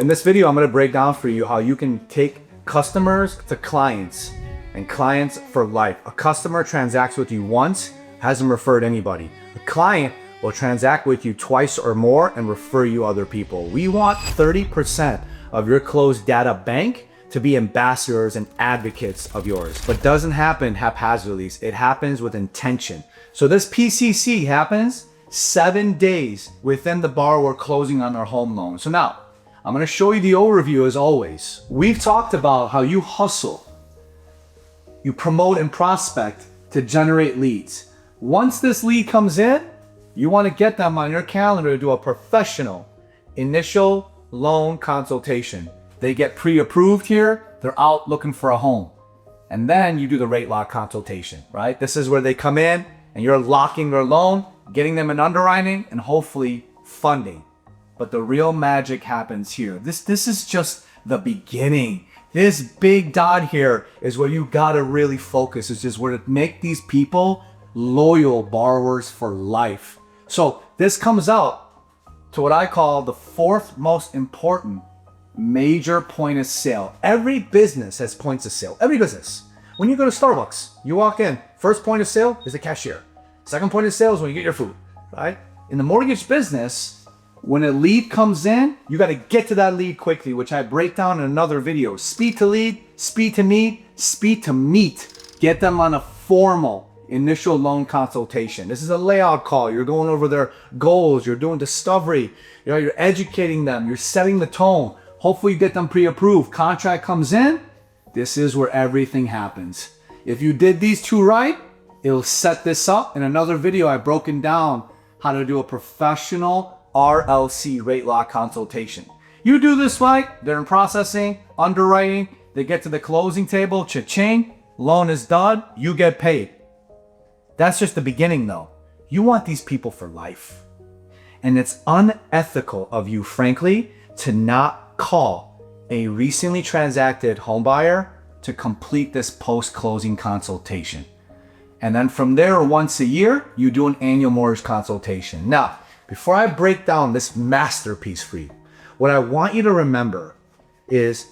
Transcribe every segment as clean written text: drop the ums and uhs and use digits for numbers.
In this video, I'm going to break down for you how you can take customers to clients and clients for life. A customer transacts with you once, hasn't referred anybody. A client will transact with you twice or more and refer you other people. We want 30% of your closed data bank to be ambassadors and advocates of yours. But doesn't happen haphazardly. It happens with intention. So this PCC happens 7 days within the borrower closing on their home loan. So now, I'm going to show you the overview as always. We've talked about how you hustle, you promote and prospect to generate leads. Once this lead comes in, you want to get them on your calendar to do a professional initial loan consultation. They get pre-approved here, they're out looking for a home. And then you do the rate lock consultation, right? This is where they come in and you're locking their loan, getting them an underwriting and hopefully funding. But the real magic happens here. This is just the beginning. This big dot here is where you gotta really focus. It's just where to make these people loyal borrowers for life. So this comes out to what I call the fourth most important major point of sale. Every business has points of sale. Every business. When you go to Starbucks, you walk in, first point of sale is the cashier. Second point of sale is when you get your food, right? In the mortgage business, when a lead comes in, you got to get to that lead quickly, which I break down in another video. Speed to lead, speed to need, speed to meet. Get them on a formal initial loan consultation. This is a layout call. You're going over their goals. You're doing discovery. You're educating them. You're setting the tone. Hopefully you get them pre-approved. Contract comes in. This is where everything happens. If you did these two right, it'll set this up. In another video, I've broken down how to do a professional RLC rate lock consultation. You do this right, they're in processing, underwriting, they get to the closing table, cha-ching, loan is done, you get paid. That's just the beginning though. You want these people for life. And it's unethical of you, frankly, to not call a recently transacted home buyer to complete this post-closing consultation. And then from there, once a year, you do an annual mortgage consultation. Now, before I break down this masterpiece for you, what I want you to remember is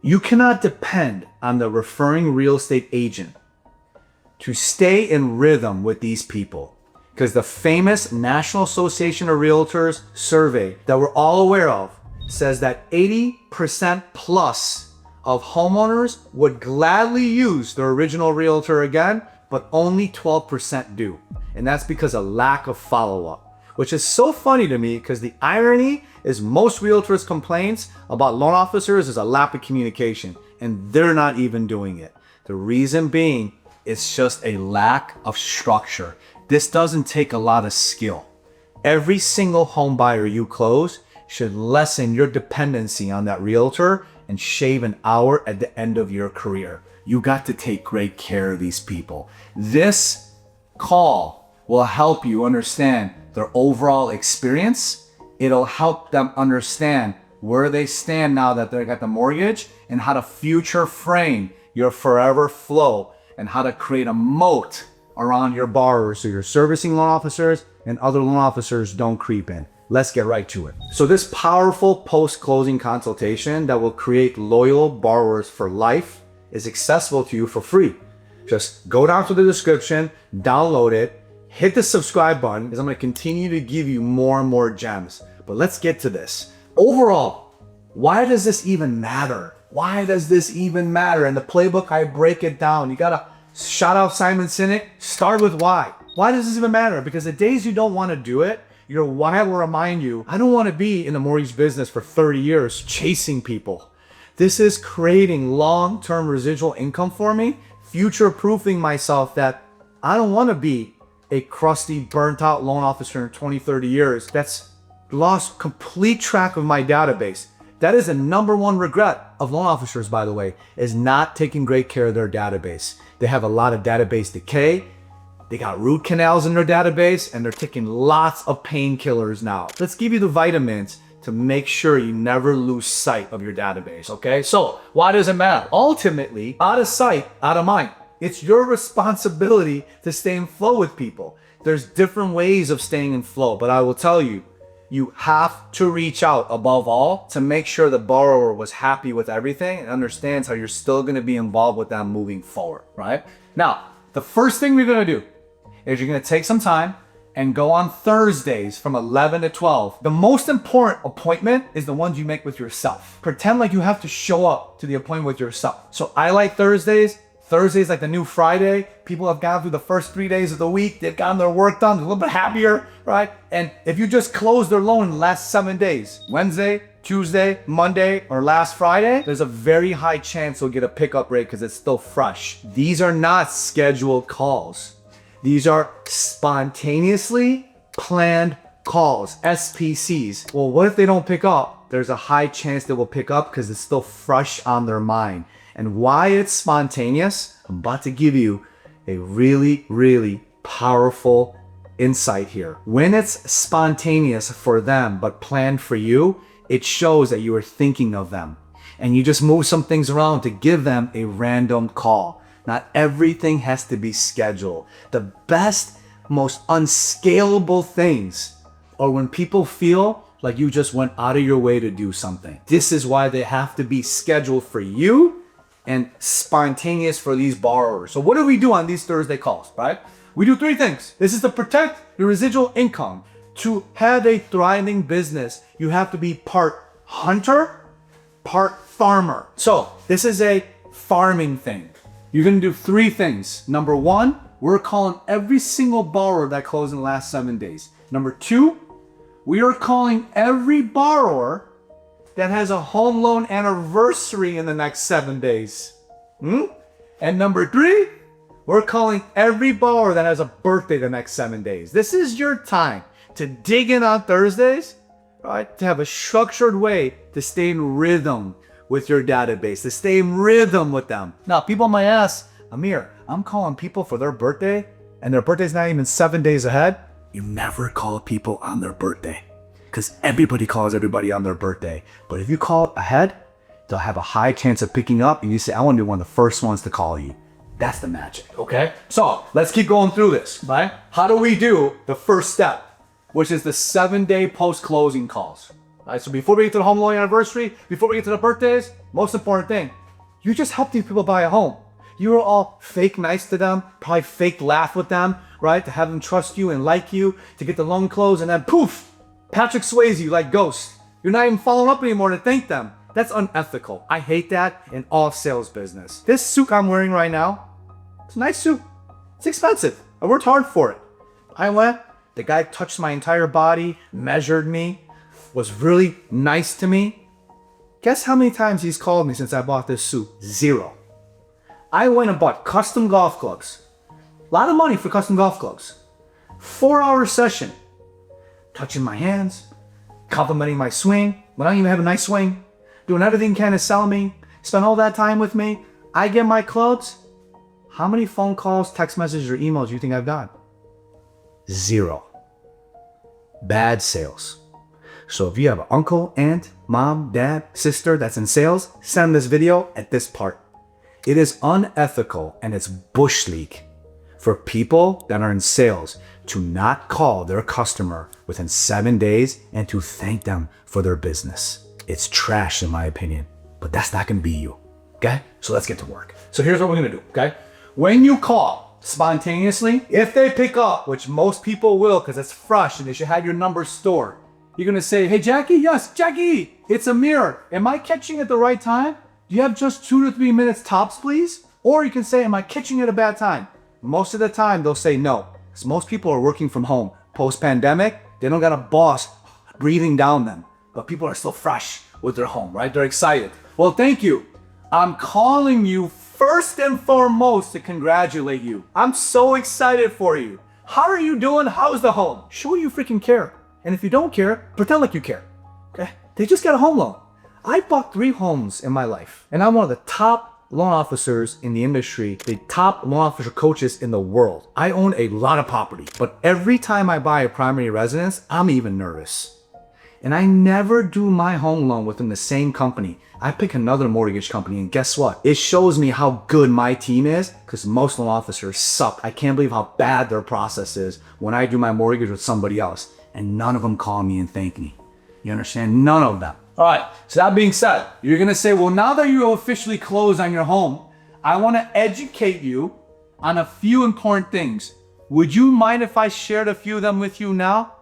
you cannot depend on the referring real estate agent to stay in rhythm with these people. Because the famous National Association of Realtors survey that we're all aware of says that 80% plus of homeowners would gladly use their original realtor again, but only 12% do. And that's because of lack of follow-up. Which is so funny to me because the irony is most realtors' complaints about loan officers is a lack of communication and they're not even doing it. The reason being, it's just a lack of structure. This doesn't take a lot of skill. Every single home buyer you close should lessen your dependency on that realtor and shave an hour at the end of your career. You got to take great care of these people. This call will help you understand their overall experience. It'll help them understand where they stand now that they got the mortgage and how to future frame your forever flow and how to create a moat around your borrowers so your servicing loan officers and other loan officers don't creep in. Let's get right to it. So this powerful post-closing consultation that will create loyal borrowers for life is accessible to you for free. Just go down to the description, download it, hit the subscribe button because I'm going to continue to give you more and more gems. But let's get to this. Overall, why does this even matter? Why does this even matter? In the playbook, I break it down. You got to shout out Simon Sinek. Start with why. Why does this even matter? Because the days you don't want to do it, your why will remind you, I don't want to be in the mortgage business for 30 years chasing people. This is creating long-term residual income for me, future-proofing myself that I don't want to be a crusty, burnt-out loan officer in 20, 30 years that's lost complete track of my database. That is the number one regret of loan officers, by the way, is not taking great care of their database. They have a lot of database decay. They got root canals in their database, and they're taking lots of painkillers now. Let's give you the vitamins to make sure you never lose sight of your database, okay? So why does it matter? Ultimately, out of sight, out of mind. It's your responsibility to stay in flow with people. There's different ways of staying in flow, but I will tell you, you have to reach out above all to make sure the borrower was happy with everything and understands how you're still going to be involved with them moving forward, right? Now, the first thing we're going to do is you're going to take some time and go on Thursdays from 11 to 12. The most important appointment is the ones you make with yourself. Pretend like you have to show up to the appointment with yourself. So I like Thursdays. Thursday's like the new Friday. People have gone through the first 3 days of the week. They've gotten their work done. They're a little bit happier, right? And if you just close their loan in the last 7 days, Wednesday, Tuesday, Monday, or last Friday, there's a very high chance you'll get a pickup rate because it's still fresh. These are not scheduled calls. These are spontaneously planned calls, SPCs. Well, what if they don't pick up? There's a high chance they will pick up because it's still fresh on their mind. And why it's spontaneous, I'm about to give you a really, really powerful insight here. When it's spontaneous for them, but planned for you, it shows that you are thinking of them. And you just move some things around to give them a random call. Not everything has to be scheduled. The best, most unscalable things are when people feel like you just went out of your way to do something. This is why they have to be scheduled for you and spontaneous for these borrowers. So what do we do on these Thursday calls, right? We do 3 things. This is to protect your residual income. To have a thriving business, you have to be part hunter, part farmer. So this is a farming thing. You're gonna do 3 things. Number 1, we're calling every single borrower that closed in the last 7 days. Number 2, we are calling every borrower that has a home loan anniversary in the next 7 days. And number 3, we're calling every borrower that has a birthday the next 7 days. This is your time to dig in on Thursdays, right? To have a structured way to stay in rhythm with your database, to stay in rhythm with them. Now, people might ask, Amir, I'm calling people for their birthday and their birthday's not even 7 days ahead. You never call people on their birthday because everybody calls everybody on their birthday. But if you call ahead, they'll have a high chance of picking up and you say, I want to be one of the first ones to call you. That's the magic, okay? So let's keep going through this, right? How do we do the first step, which is the 7-day post-closing calls? Right, so before we get to the home loan anniversary, before we get to the birthdays, most important thing, you just help these people buy a home. You were all fake nice to them, probably fake laugh with them, right? To have them trust you and like you, to get the loan closed, and then poof, Patrick Swayze like ghost. You're not even following up anymore to thank them. That's unethical. I hate that in all sales business. This suit I'm wearing right now, it's a nice suit. It's expensive. I worked hard for it. I went, the guy touched my entire body, measured me, was really nice to me. Guess how many times he's called me since I bought this suit? 0. I went and bought custom golf clubs. A lot of money for custom golf clubs. 4-hour session. Touching my hands, complimenting my swing. When I don't even have a nice swing. Doing everything he can to sell me. Spend all that time with me. I get my clubs. How many phone calls, text messages, or emails do you think I've got? 0. Bad sales. So if you have an uncle, aunt, mom, dad, sister that's in sales, send this video at this part. It is unethical and it's bush league for people that are in sales to not call their customer within 7 days and to thank them for their business. It's trash in my opinion, but that's not gonna be you, okay? So let's get to work. So here's what we're gonna do, okay? When you call spontaneously, if they pick up, which most people will because it's fresh and they should have your number stored, you're gonna say, hey Jackie, yes, Jackie, it's Amir. Am I catching at the right time? Do you have just 2 to 3 minutes tops, please? Or you can say, am I catching at a bad time? Most of the time they'll say no, because most people are working from home. Post-pandemic, they don't got a boss breathing down them, but people are still fresh with their home, right? They're excited. Well, thank you. I'm calling you first and foremost to congratulate you. I'm so excited for you. How are you doing? How's the home? Show you freaking care. And if you don't care, pretend like you care, okay? They just got a home loan. I bought 3 homes in my life, and I'm one of the top loan officers in the industry, the top loan officer coaches in the world. I own a lot of property, but every time I buy a primary residence, I'm even nervous. And I never do my home loan within the same company. I pick another mortgage company, and guess what? It shows me how good my team is, because most loan officers suck. I can't believe how bad their process is when I do my mortgage with somebody else. and none of them call me and thank me. You understand? None of them. All right, so that being said, you're gonna say, well, now that you officially closed on your home, I wanna educate you on a few important things. Would you mind if I shared a few of them with you now?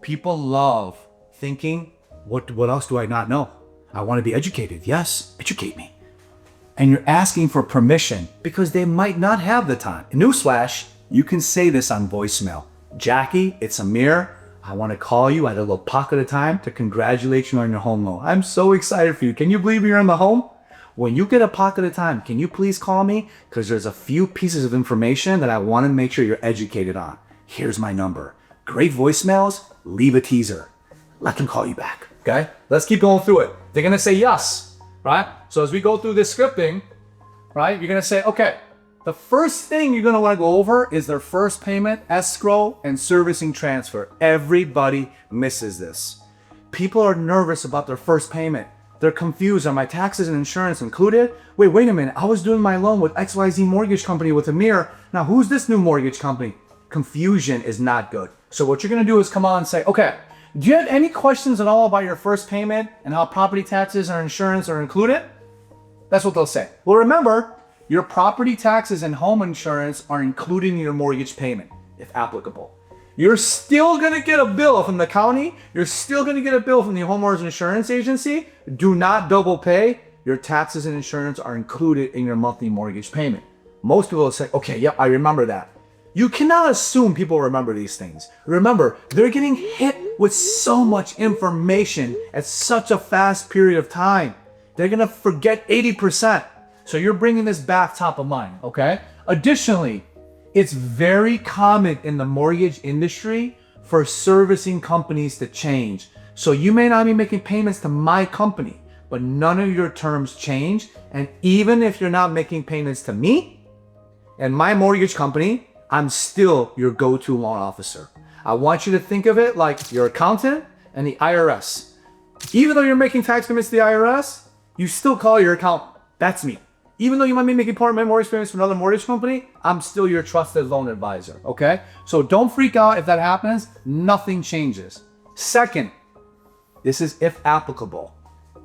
People love thinking, what else do I not know? I wanna be educated. Yes, educate me. And you're asking for permission because they might not have the time. Newsflash, you can say this on voicemail. Jackie, it's Amir. I want to call you at a little pocket of time to congratulate you on your home loan. I'm so excited for you. Can you believe you're in the home? When you get a pocket of time, can you please call me? Because there's a few pieces of information that I want to make sure you're educated on. Here's my number. Great voicemails, leave a teaser. Let them call you back, okay? Let's keep going through it. They're going to say yes, right? So as we go through this scripting, right, you're going to say, okay, the first thing you're gonna wanna go over is their first payment, escrow, and servicing transfer. Everybody misses this. People are nervous about their first payment. They're confused. Are my taxes and insurance included? Wait a minute. I was doing my loan with XYZ mortgage company with Amir. Now who's this new mortgage company? Confusion is not good. So what you're gonna do is come on and say, okay, do you have any questions at all about your first payment and how property taxes or insurance are included? That's what they'll say. Well, remember, your property taxes and home insurance are included in your mortgage payment, if applicable. You're still gonna get a bill from the county. You're still gonna get a bill from the homeowners insurance agency. Do not double pay. Your taxes and insurance are included in your monthly mortgage payment. Most people will say, okay, yep, I remember that. You cannot assume people remember these things. Remember, they're getting hit with so much information at such a fast period of time. They're gonna forget 80%. So you're bringing this back top of mind, okay? Additionally, it's very common in the mortgage industry for servicing companies to change. So you may not be making payments to my company, but none of your terms change. And even if you're not making payments to me and my mortgage company, I'm still your go-to loan officer. I want you to think of it like your accountant and the IRS. Even though you're making tax payments to the IRS, you still call your accountant. That's me. Even though you might be making part of my mortgage payments for another mortgage company, I'm still your trusted loan advisor, okay? So don't freak out if that happens. Nothing changes. Second, this is if applicable.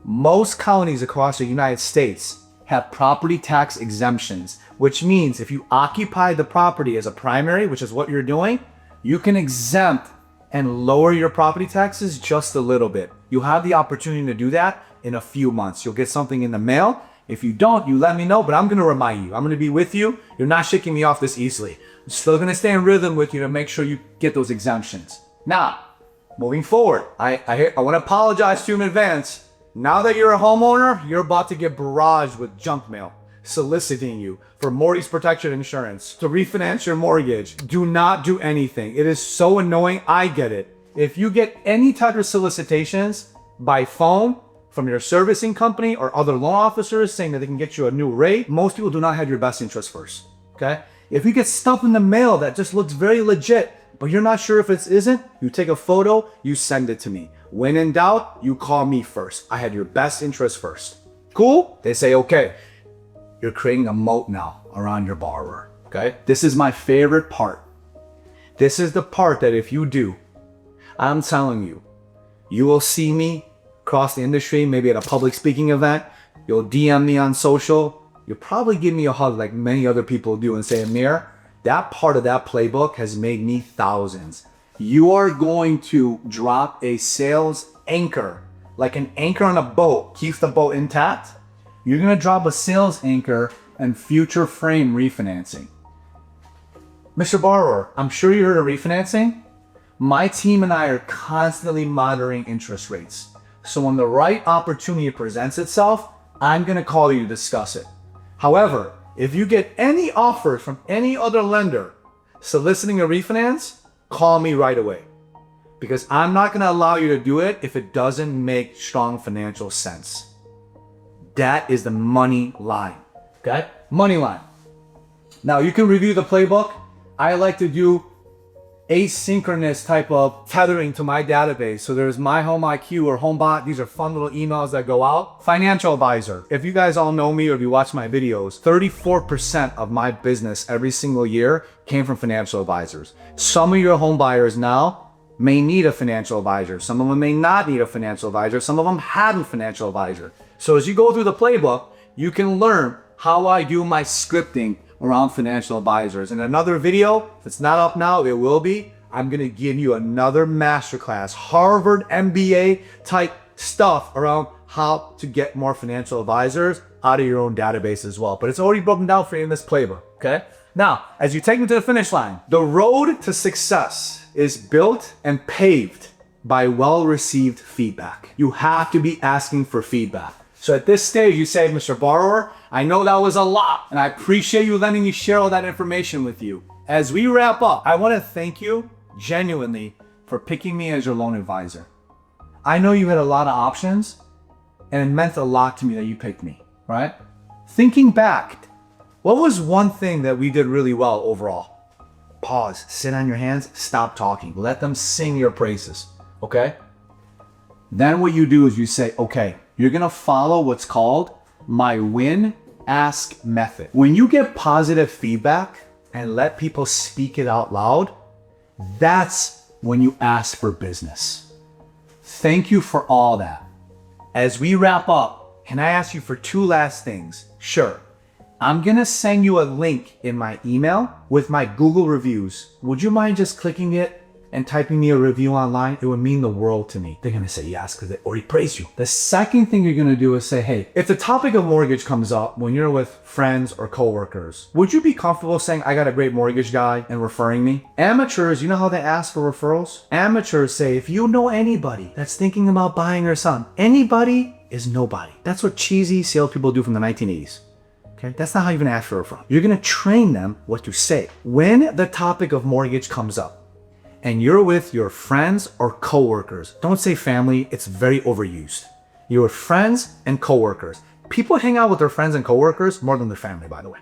Most counties across the United States have property tax exemptions, which means if you occupy the property as a primary, which is what you're doing, you can exempt and lower your property taxes just a little bit. You have the opportunity to do that in a few months. You'll get something in the mail. If you don't, you let me know, but I'm gonna remind you. I'm gonna be with you. You're not shaking me off this easily. I'm still gonna stay in rhythm with you to make sure you get those exemptions. Now, moving forward, I wanna apologize to you in advance. Now that you're a homeowner, you're about to get barraged with junk mail soliciting you for mortgage protection insurance, to refinance your mortgage. Do not do anything. It is so annoying. I get it. If you get any type of solicitations by phone, from your servicing company or other loan officers saying that they can get you a new rate, most people do not have your best interest first, okay? If you get stuff in the mail that just looks very legit, but you're not sure if it isn't, you take a photo, you send it to me. When in doubt, you call me first. I had your best interest first. Cool? They say, okay, you're creating a moat now around your borrower, okay? This is my favorite part. This is the part that if you do, I'm telling you, you will see me across the industry, maybe at a public speaking event. You'll DM me on social. You'll probably give me a hug like many other people do and say, Amir, that part of that playbook has made me thousands. You are going to drop a sales anchor, like an anchor on a boat keeps the boat intact. You're gonna drop a sales anchor and future frame refinancing. Mr. Borrower, I'm sure you heard of refinancing. My team and I are constantly monitoring interest rates. So when the right opportunity presents itself, I'm gonna call you to discuss it. However, if you get any offers from any other lender soliciting a refinance, call me right away. Because I'm not gonna allow you to do it if it doesn't make strong financial sense. That is the money line, okay? Money line. Now you can review the playbook. I like to do asynchronous type of tethering to my database. So there's My Home IQ or HomeBot. These are fun little emails that go out. Financial advisor. If you guys all know me or if you watch my videos, 34% of my business every single year came from financial advisors. Some of your home buyers now may need a financial advisor. Some of them may not need a financial advisor. Some of them have a financial advisor. So as you go through the playbook, you can learn how I do my scripting around financial advisors. In another video, if it's not up now, it will be. I'm gonna give you another masterclass, Harvard MBA type stuff around how to get more financial advisors out of your own database as well. But it's already broken down for you in this playbook, okay? Now, as you take me to the finish line, the road to success is built and paved by well-received feedback. You have to be asking for feedback. So at this stage, you say, Mr. Borrower, I know that was a lot, and I appreciate you letting me share all that information with you. As we wrap up, I want to thank you genuinely for picking me as your loan advisor. I know you had a lot of options, and it meant a lot to me that you picked me, right? Thinking back, what was one thing that we did really well overall? Pause, sit on your hands, stop talking. Let them sing your praises, okay? Then what you do is you say, okay, you're gonna follow what's called my win, ask method. When you get positive feedback and let people speak it out loud, that's when you ask for business. Thank you for all that. As we wrap up, can I ask you for two last things? Sure. I'm gonna send you a link in my email with my Google reviews. Would you mind just clicking it and typing me a review online? It would mean the world to me. They're gonna say yes because they already praised you. The second thing you're gonna do is say, hey, if the topic of mortgage comes up when you're with friends or coworkers, would you be comfortable saying, I got a great mortgage guy and referring me? Amateurs, you know how they ask for referrals? Amateurs say, if you know anybody that's thinking about buying or selling, anybody is nobody. That's what cheesy salespeople do from the 1980s. Okay, that's not how you're gonna ask for a referral. You're gonna train them what to say. When the topic of mortgage comes up, and you're with your friends or coworkers. Don't say family, it's very overused. You're with friends and coworkers. People hang out with their friends and coworkers more than their family, by the way.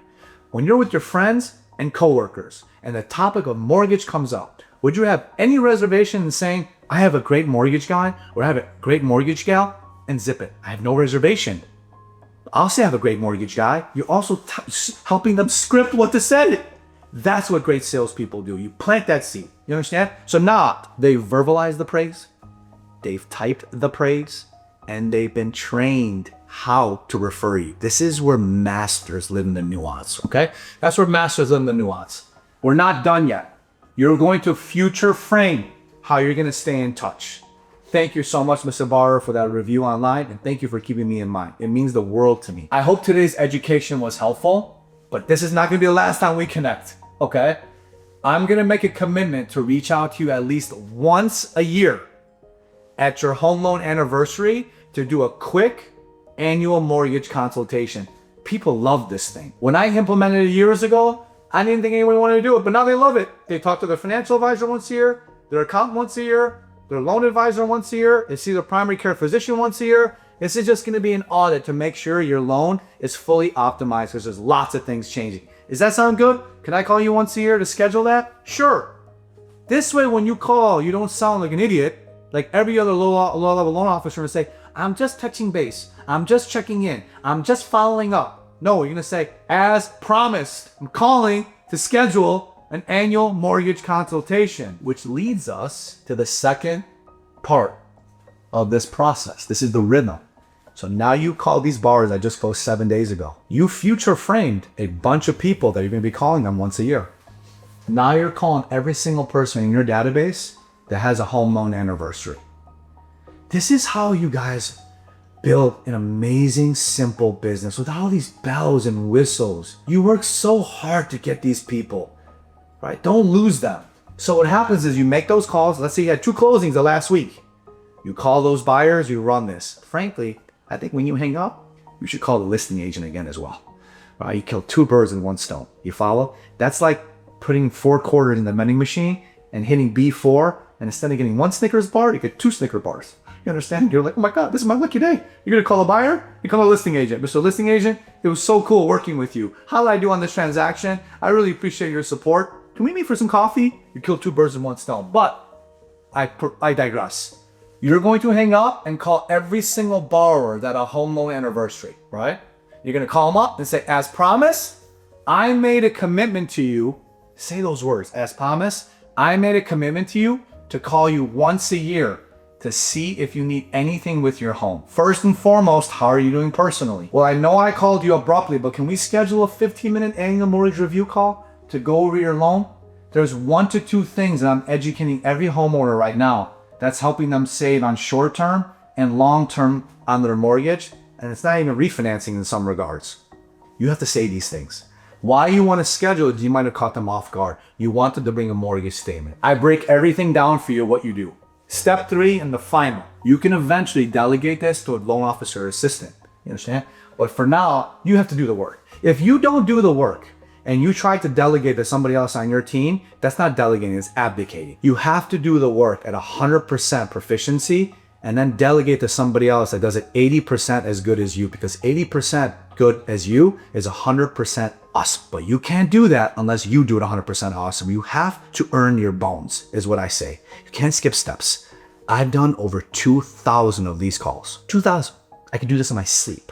When you're with your friends and coworkers and the topic of mortgage comes up, would you have any reservation in saying, I have a great mortgage guy or I have a great mortgage gal, and zip it? I have no reservation. I'll say I have a great mortgage guy. You're also helping them script what to say. That's what great salespeople do. You plant that seed. You understand? So now they've verbalized the praise, they've typed the praise, and they've been trained how to refer you. This is where masters live in the nuance, okay? That's where masters live in the nuance. We're not done yet. You're going to future frame how you're going to stay in touch. Thank you so much, Mr. Barber, for that review online, and thank you for keeping me in mind. It means the world to me. I hope today's education was helpful, but this is not going to be the last time we connect. Okay, I'm gonna make a commitment to reach out to you at least once a year at your home loan anniversary to do a quick annual mortgage consultation. People love this thing. When I implemented it years ago, I didn't think anyone wanted to do it, but now they love it. They talk to their financial advisor once a year, their accountant once a year, their loan advisor once a year, they see their primary care physician once a year. This is just gonna be an audit to make sure your loan is fully optimized because there's lots of things changing. Does that sound good? Can I call you once a year to schedule that? Sure. This way, when you call, you don't sound like an idiot, like every other low-level loan officer would say, I'm just touching base. I'm just checking in. I'm just following up. No, you're going to say, as promised, I'm calling to schedule an annual mortgage consultation, which leads us to the second part of this process. This is the rhythm. So now you call these borrowers I just closed 7 days ago. You future framed a bunch of people that you're gonna be calling them once a year. Now you're calling every single person in your database that has a home loan anniversary. This is how you guys build an amazing, simple business with all these bells and whistles. You work so hard to get these people, right? Don't lose them. So what happens is you make those calls. Let's say you had 2 closings the last week. You call those buyers, you run this. Frankly, I think when you hang up, you should call the listing agent again as well. Right? You kill 2 birds with 1 stone. You follow? That's like putting 4 quarters in the vending machine and hitting B4, and instead of getting 1 Snickers bar, you get 2 Snicker bars. You understand? You're like, oh my God, this is my lucky day. You're gonna call a buyer, you call a listing agent. Mr. Listing Agent, it was so cool working with you. How did I do on this transaction? I really appreciate your support. Can we meet for some coffee? You killed 2 birds with 1 stone. But I digress. You're going to hang up and call every single borrower that a home loan anniversary, right? You're gonna call them up and say, as promised, I made a commitment to you. Say those words, as promised, I made a commitment to you to call you once a year to see if you need anything with your home. First and foremost, how are you doing personally? Well, I know I called you abruptly, but can we schedule a 15-minute annual mortgage review call to go over your loan? There's 1 to 2 things that I'm educating every homeowner right now that's helping them save on short-term and long-term on their mortgage. And it's not even refinancing in some regards. You have to say these things. Why you want to schedule it, you might have caught them off guard. You wanted to bring a mortgage statement. I break everything down for you, what you do. Step 3 and the final. You can eventually delegate this to a loan officer assistant. You understand? But for now, you have to do the work. If you don't do the work and you try to delegate to somebody else on your team, that's not delegating, it's abdicating. You have to do the work at 100% proficiency and then delegate to somebody else that does it 80% as good as you, because 80% good as you is 100% awesome. But you can't do that unless you do it 100% awesome. You have to earn your bones, is what I say. You can't skip steps. I've done over 2,000 of these calls. 2,000. I can do this in my sleep.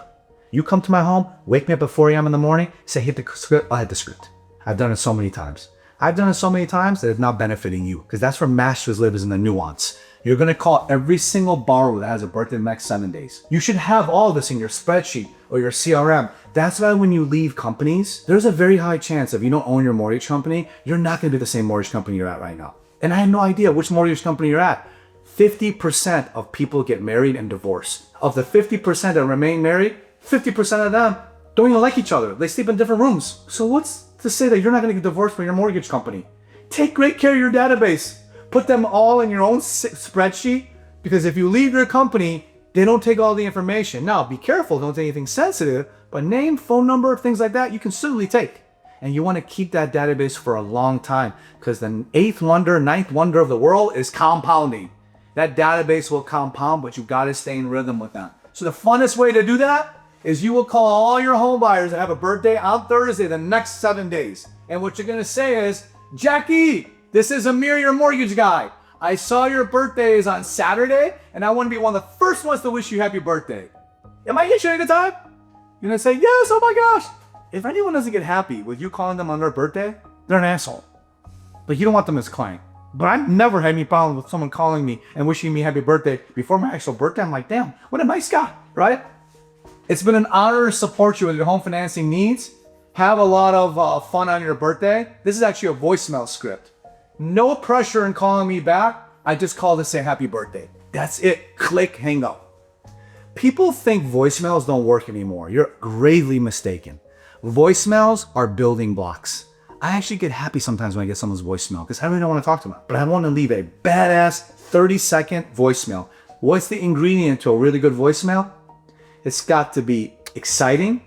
You come to my home, wake me up at 4 a.m. in the morning, say, hit the script, I'll hit the script. I've done it so many times. I've done it so many times that it's not benefiting you, because that's where masters live, is in the nuance. You're going to call every single borrower that has a birthday in the next 7 days. You should have all this in your spreadsheet or your CRM. That's why when you leave companies, there's a very high chance if you don't own your mortgage company, you're not going to be the same mortgage company you're at right now. And I have no idea which mortgage company you're at. 50% of people get married and divorced. Of the 50% that remain married, 50% of them don't even like each other. They sleep in different rooms. So what's to say that you're not going to get divorced from your mortgage company? Take great care of your database. Put them all in your own spreadsheet, because if you leave your company, they don't take all the information. Now, be careful, don't take anything sensitive, but name, phone number, things like that, you can certainly take. And you want to keep that database for a long time, because the 8th wonder, 9th wonder of the world is compounding. That database will compound, but you got to stay in rhythm with that. So the funnest way to do that is you will call all your home buyers that have a birthday on Thursday the next 7 days. And what you're going to say is, Jackie, this is Amir, your mortgage guy. I saw your birthday is on Saturday, and I want to be one of the first ones to wish you happy birthday. Am I hitting you at the time? You're going to say, yes, oh my gosh. If anyone doesn't get happy with you calling them on their birthday, they're an asshole. But you don't want them as a client. But I've never had any problem with someone calling me and wishing me happy birthday before my actual birthday. I'm like, damn, what a nice guy, right? It's been an honor to support you with your home financing needs. Have a lot of fun on your birthday. This is actually a voicemail script. No pressure in calling me back. I just call to say happy birthday. That's it. Click, hang up. People think voicemails don't work anymore. You're gravely mistaken. Voicemails are building blocks. I actually get happy sometimes when I get someone's voicemail, because I really don't want to talk to them. But I want to leave a badass 30-second voicemail. What's the ingredient to a really good voicemail? It's got to be exciting,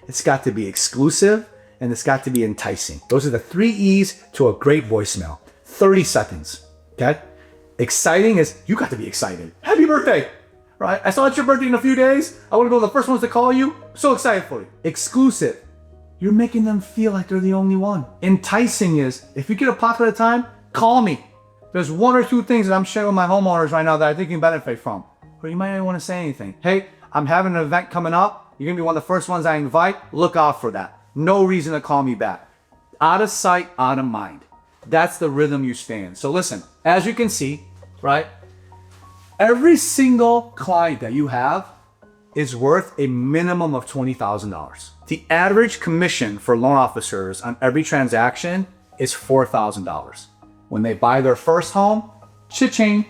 it's got to be exclusive, and it's got to be enticing. Those are the 3 E's to a great voicemail. 30 seconds, okay? Exciting is, you got to be excited. Happy birthday, right? I saw it's your birthday in a few days. I want to go the first ones to call you. So excited for you. Exclusive, you're making them feel like they're the only one. Enticing is, if you get a pocket of time, call me. There's 1 or 2 things that I'm sharing with my homeowners right now that I think you can benefit from. Or you might not want to say anything. Hey, I'm having an event coming up. You're going to be one of the first ones I invite. Look out for that. No reason to call me back. Out of sight, out of mind. That's the rhythm you stay in. So listen, as you can see, right? Every single client that you have is worth a minimum of $20,000. The average commission for loan officers on every transaction is $4,000. When they buy their first home, cha-ching.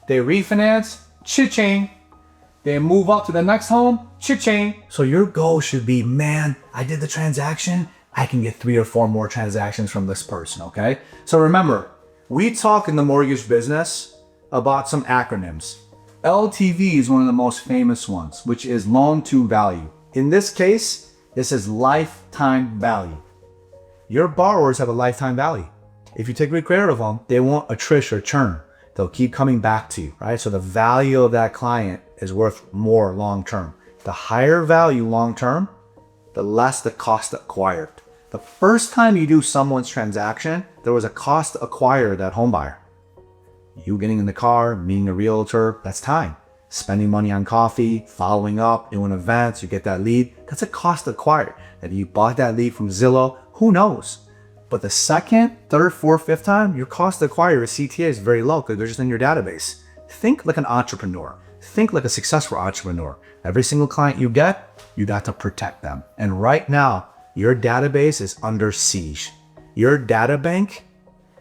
They refinance, cha-ching. They move up to the next home, cha-ching. So your goal should be, man, I did the transaction. I can get 3 or 4 more transactions from this person, okay? So remember, we talk in the mortgage business about some acronyms. LTV is one of the most famous ones, which is loan to value. In this case, this is lifetime value. Your borrowers have a lifetime value. If you take great care of them, they won't attrish or churn. They'll keep coming back to you, right? So the value of that client is worth more long-term. The higher value long-term, the less the cost acquired. The first time you do someone's transaction, there was a cost to acquire that home buyer. You getting in the car, meeting a realtor, that's time. Spending money on coffee, following up, doing events, you get that lead, that's a cost acquired. If you bought that lead from Zillow, who knows? But the second, third, fourth, fifth time, your cost to acquire your CTA is very low because they're just in your database. Think like an entrepreneur. Think like a successful entrepreneur. Every single client you get, you got to protect them. And right now, your database is under siege. Your data bank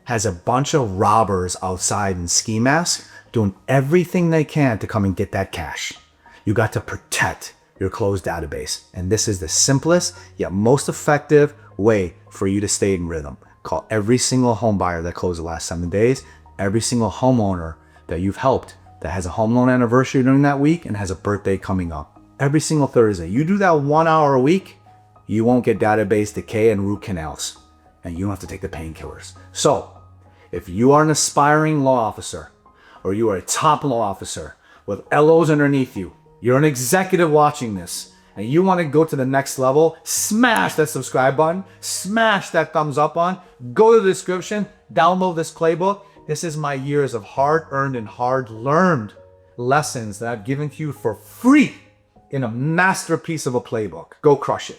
has a bunch of robbers outside in ski masks doing everything they can to come and get that cash. You got to protect your closed database. And this is the simplest yet most effective way for you to stay in rhythm. Call every single home buyer that closed the last 7 days, every single homeowner that you've helped that has a home loan anniversary during that week and has a birthday coming up. Every single Thursday. You do that 1 hour a week, you won't get database decay and root canals. And you don't have to take the painkillers. So, if you are an aspiring law officer, or you are a top law officer with LOs underneath you, you're an executive watching this, and you want to go to the next level, smash that subscribe button, smash that thumbs up on, go to the description, download this playbook. This is my years of hard-earned and hard-learned lessons that I've given to you for free in a masterpiece of a playbook. Go crush it.